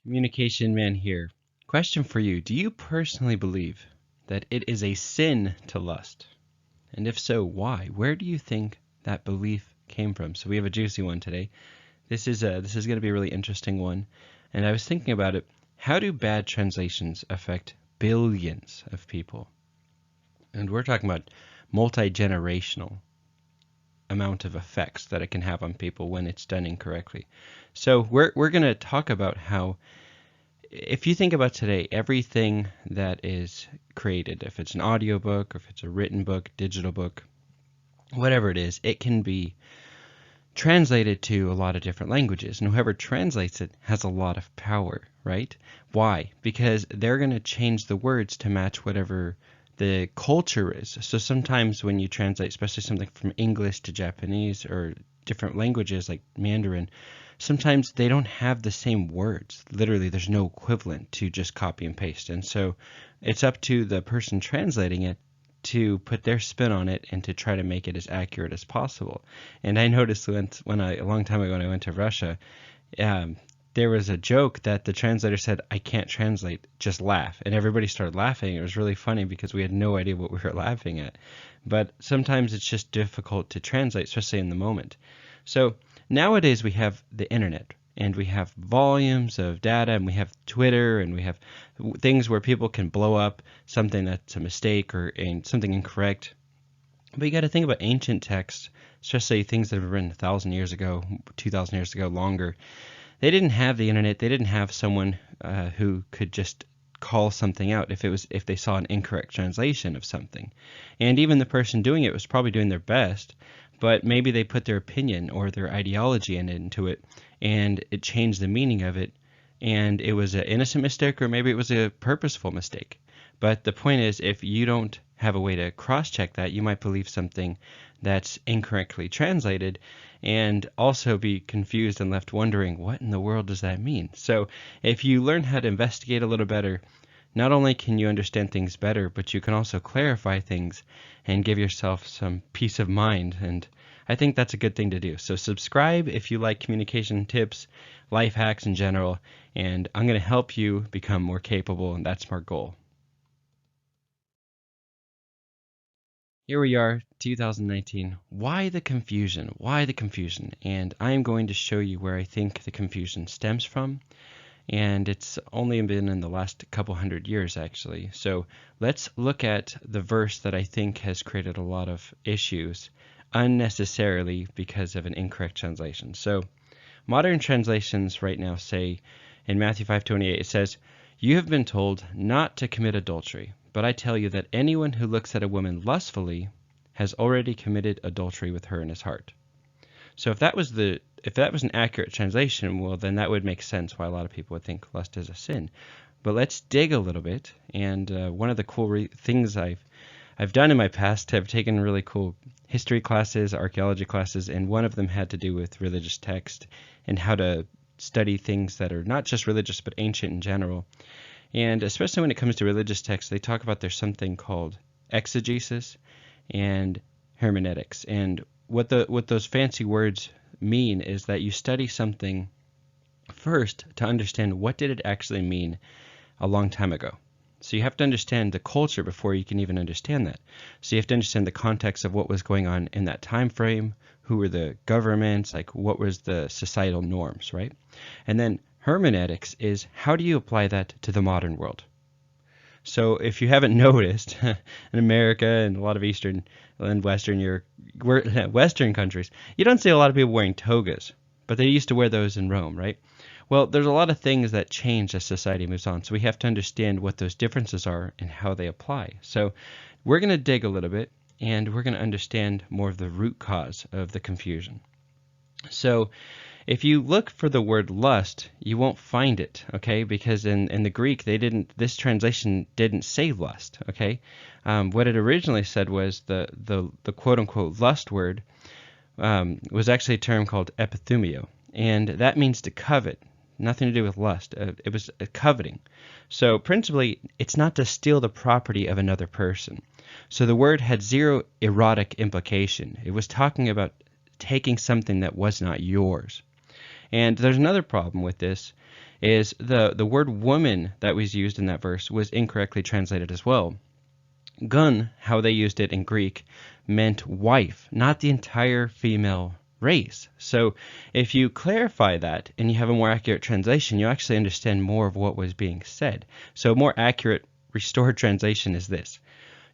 Communication Man here. Question for you. Do you personally believe that it is a sin to lust? And if so, why? Where do you think that belief came from? So we have a juicy one today. This is going to be a really interesting one. And I was thinking about it. How do bad translations affect billions of people? And we're talking about multi-generational amount of effects that it can have on people when it's done incorrectly. So we're going to talk about how, if you think about today, everything that is created, if it's an audiobook, or if it's a written book, digital book, whatever it is, it can be translated to a lot of different languages. And whoever translates it has a lot of power, right? Why? Because they're going to change the words to match whatever the culture is. So sometimes when you translate, especially something from English to Japanese or different languages like Mandarin, sometimes they don't have the same words. Literally, there's no equivalent to just copy and paste. And so it's up to the person translating it to put their spin on it and to try to make it as accurate as possible. And I noticed a long time ago when I went to Russia, there was a joke that the translator said, "I can't translate, just laugh." And everybody started laughing. It was really funny because we had no idea what we were laughing at. But sometimes it's just difficult to translate, especially in the moment. So nowadays we have the internet, and we have volumes of data, and we have Twitter, and we have things where people can blow up something that's a mistake or something incorrect. But you got to think about ancient texts, especially things that were written 1,000 years ago, 2,000 years ago, longer. They didn't have the internet. They didn't have someone who could just call something out if they saw an incorrect translation of something. And even the person doing it was probably doing their best, but maybe they put their opinion or their ideology into it, and it changed the meaning of it, and it was an innocent mistake, or maybe it was a purposeful mistake. But the point is, if you don't have a way to cross-check that, you might believe something that's incorrectly translated and also be confused and left wondering, what in the world does that mean? So if you learn how to investigate a little better, not only can you understand things better, but you can also clarify things and give yourself some peace of mind. And I think that's a good thing to do. So subscribe if you like communication tips, life hacks in general, and I'm going to help you become more capable, and that's my goal. Here we are, 2019. Why the confusion? Why the confusion? And I am going to show you where I think the confusion stems from. And it's only been in the last couple hundred years, actually. So let's look at the verse that I think has created a lot of issues unnecessarily because of an incorrect translation. So modern translations right now say in Matthew 5:28, it says, "You have been told not to commit adultery. But I tell you that anyone who looks at a woman lustfully has already committed adultery with her in his heart." So if that was an accurate translation, well, then that would make sense why a lot of people would think lust is a sin. But let's dig a little bit. And one of the cool things I've done in my past, I've taken really cool history classes, archaeology classes, and one of them had to do with religious text and how to study things that are not just religious but ancient in general. And especially when it comes to religious texts, they talk about there's something called exegesis and hermeneutics. And what those fancy words mean is that you study something first to understand what did it actually mean a long time ago. So you have to understand the culture before you can even understand that. So you have to understand the context of what was going on in that time frame, who were the governments, like what was the societal norms, right? And then hermeneutics is how do you apply that to the modern world? So if you haven't noticed, in America and a lot of Eastern and Western countries, you don't see a lot of people wearing togas, but they used to wear those in Rome, right? Well, there's a lot of things that change as society moves on, so we have to understand what those differences are and how they apply. So we're going to dig a little bit, and we're going to understand more of the root cause of the confusion. So if you look for the word lust, you won't find it, okay? Because in the Greek, this translation didn't say lust, okay? What it originally said was the quote-unquote lust word was actually a term called epithumio, and that means to covet, nothing to do with lust. It was a coveting. So principally, it's not to steal the property of another person. So the word had zero erotic implication. It was talking about taking something that was not yours. And there's another problem with this is the word woman that was used in that verse was incorrectly translated as well. Gun, how they used it in Greek, meant wife, not the entire female race. So if you clarify that and you have a more accurate translation, you actually understand more of what was being said. So a more accurate restored translation is this: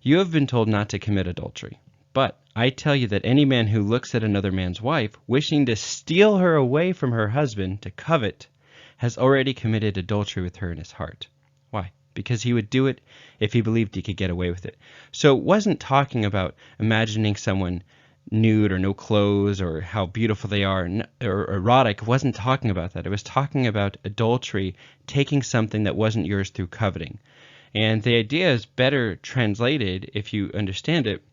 you have been told not to commit adultery, but I tell you that any man who looks at another man's wife, wishing to steal her away from her husband to covet, has already committed adultery with her in his heart. Why? Because he would do it if he believed he could get away with it. So it wasn't talking about imagining someone nude or no clothes or how beautiful they are or erotic. It wasn't talking about that. It was talking about adultery, taking something that wasn't yours through coveting. And the idea is better translated, if you understand it,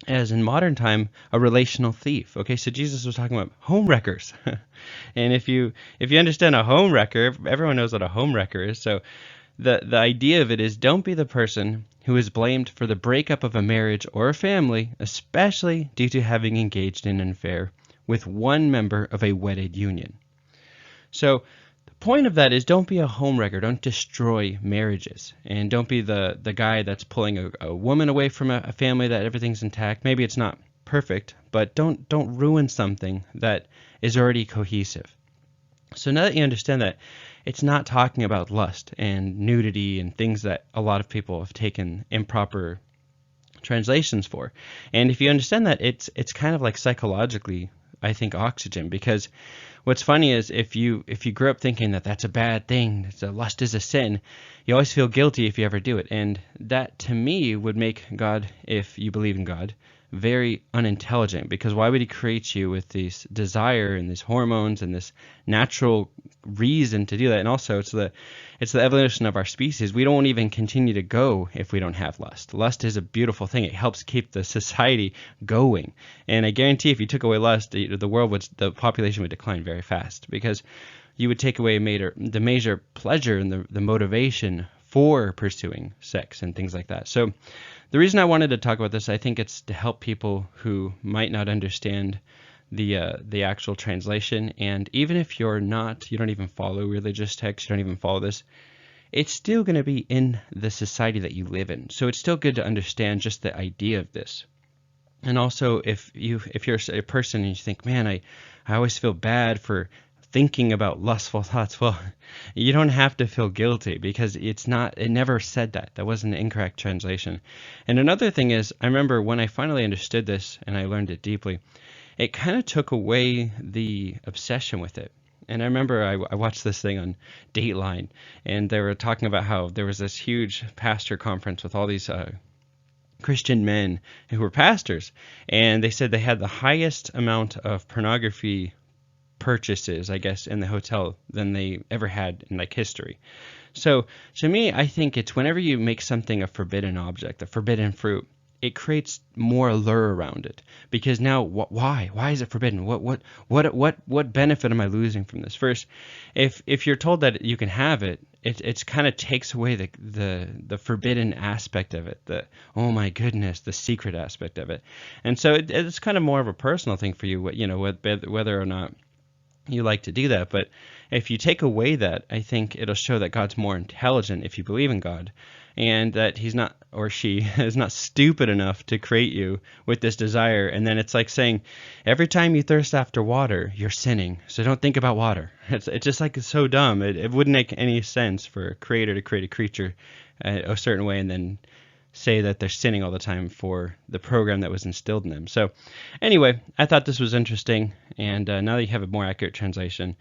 as in modern time, a relational thief. Okay, so Jesus was talking about home wreckers. And if you understand a home wrecker, everyone knows what a home wrecker is. So the idea of it is, don't be the person who is blamed for the breakup of a marriage or a family, especially due to having engaged in an affair with one member of a wedded union. So the point of that is, don't be a homewrecker. Don't destroy marriages. And don't be the guy that's pulling a woman away from a family that everything's intact. Maybe it's not perfect, but don't ruin something that is already cohesive. So now that you understand that, it's not talking about lust and nudity and things that a lot of people have taken improper translations for. And if you understand that, it's kind of like psychologically, I think, oxygen, because what's funny is if you grew up thinking that that's a bad thing, lust is a sin, you always feel guilty if you ever do it. And that, to me, would make God, if you believe in God, very unintelligent, because why would he create you with this desire and these hormones and this natural reason to do that? And also it's the evolution of our species. We don't even continue to go if we don't have lust. Lust is a beautiful thing. It helps keep the society going. And I guarantee if you took away lust, the population would decline very fast, because you would take away the major pleasure and the motivation for pursuing sex and things like that. So the reason I wanted to talk about this, I think it's to help people who might not understand the actual translation. And even if you don't even follow religious texts, you don't even follow this, it's still going to be in the society that you live in. So it's still good to understand just the idea of this. And also, if you're a person and you think, man, I always feel bad for thinking about lustful thoughts, well, you don't have to feel guilty, because it never said that. That was an incorrect translation. And another thing is, I remember when I finally understood this and I learned it deeply, it kind of took away the obsession with it. And I remember I watched this thing on Dateline, and they were talking about how there was this huge pastor conference with all these Christian men who were pastors, and they said they had the highest amount of pornography purchases, I guess, in the hotel than they ever had in history. So to me, I think it's whenever you make something a forbidden object, a forbidden fruit, it creates more allure around it, because now why is it forbidden? What benefit am I losing from this? First, if you're told that you can have it, it's kind of takes away the forbidden aspect of it, the oh my goodness, the secret aspect of it. And so it's kind of more of a personal thing for you, whether or not you like to do that. But if you take away that, I think it'll show that God's more intelligent if you believe in God, and that he's not, or she is not stupid enough to create you with this desire. And then it's like saying, every time you thirst after water, you're sinning, so don't think about water. It's just it's so dumb. It wouldn't make any sense for a creator to create a creature a certain way and then say that they're sinning all the time for the program that was instilled in them. So anyway, I thought this was interesting, and now that you have a more accurate translation,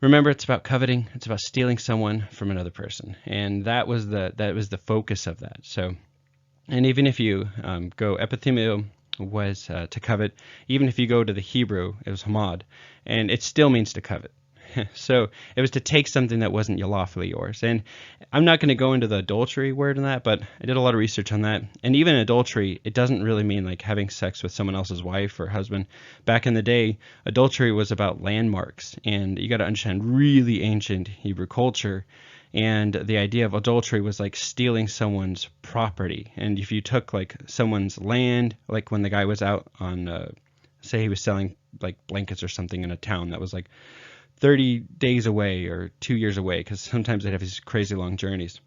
remember, it's about coveting. It's about stealing someone from another person, and that was the focus of that. So, and even if you go, epithumio was to covet. Even if you go to the Hebrew, it was hamad, and it still means to covet. So it was to take something that wasn't lawfully yours. And I'm not going to go into the adultery word in that, but I did a lot of research on that. And even adultery, it doesn't really mean having sex with someone else's wife or husband. Back in the day, adultery was about landmarks. And you got to understand really ancient Hebrew culture. And the idea of adultery was stealing someone's property. And if you took someone's land, when the guy was out on, say he was selling blankets or something in a town that was 30 days away or 2 years away, because sometimes they'd have these crazy long journeys.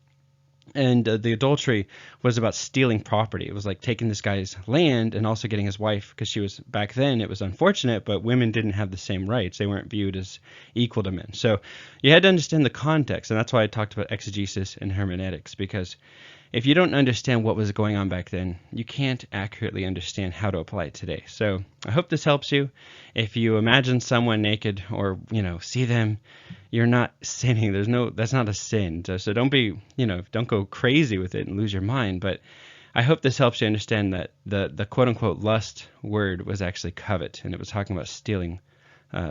And the adultery was about stealing property. It was like taking this guy's land and also getting his wife, because she was, back then it was unfortunate, but women didn't have the same rights. They weren't viewed as equal to men. So you had to understand the context, and that's why I talked about exegesis and hermeneutics, because if you don't understand what was going on back then, you can't accurately understand how to apply it today. So I hope this helps you. If you imagine someone naked or, see them, you're not sinning. That's not a sin. So don't be, don't go crazy with it and lose your mind. But I hope this helps you understand that the quote unquote lust word was actually covet, and it was talking about stealing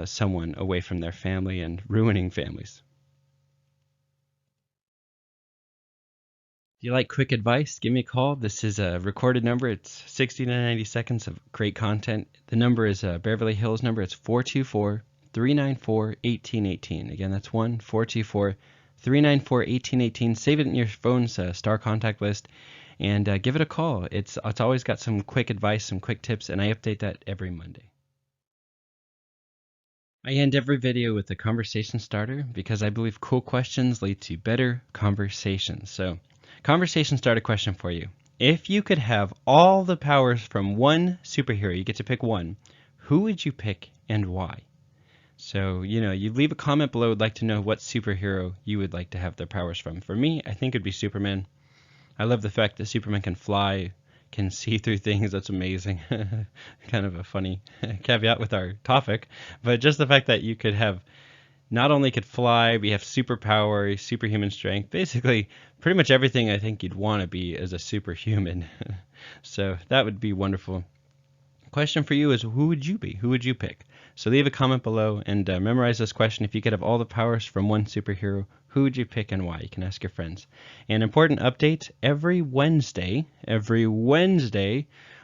someone away from their family and ruining families. If you like quick advice, give me a call. This is a recorded number. It's 60 to 90 seconds of great content. The number is a Beverly Hills number. It's 424-394-1818. Again, that's 1-424-394-1818. Save it in your phone's star contact list and give it a call. It's always got some quick advice, some quick tips, and I update that every Monday. I end every video with a conversation starter because I believe cool questions lead to better conversations. So, conversation starter question for you. If you could have all the powers from one superhero, you get to pick one, who would you pick and why? So, you leave a comment below. I'd like to know what superhero you would like to have their powers from. For me, I think it'd be Superman. I love the fact that Superman can fly, can see through things. That's amazing. Kind of a funny caveat with our topic, but just the fact that you could have, not only could fly, we have superpower, superhuman strength, basically pretty much everything I think you'd want to be as a superhuman. So that would be wonderful. Question for you is, who would you be? Who would you pick? So leave a comment below and memorize this question. If you could have all the powers from one superhero, who would you pick and why? You can ask your friends. An important update, every Wednesday,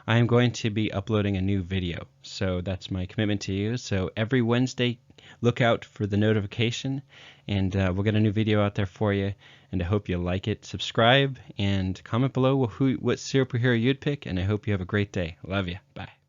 I am going to be uploading a new video. So that's my commitment to you. So every Wednesday, look out for the notification, and we'll get a new video out there for you. And I hope you like it. Subscribe and comment below what superhero you'd pick, and I hope you have a great day. Love you. Bye.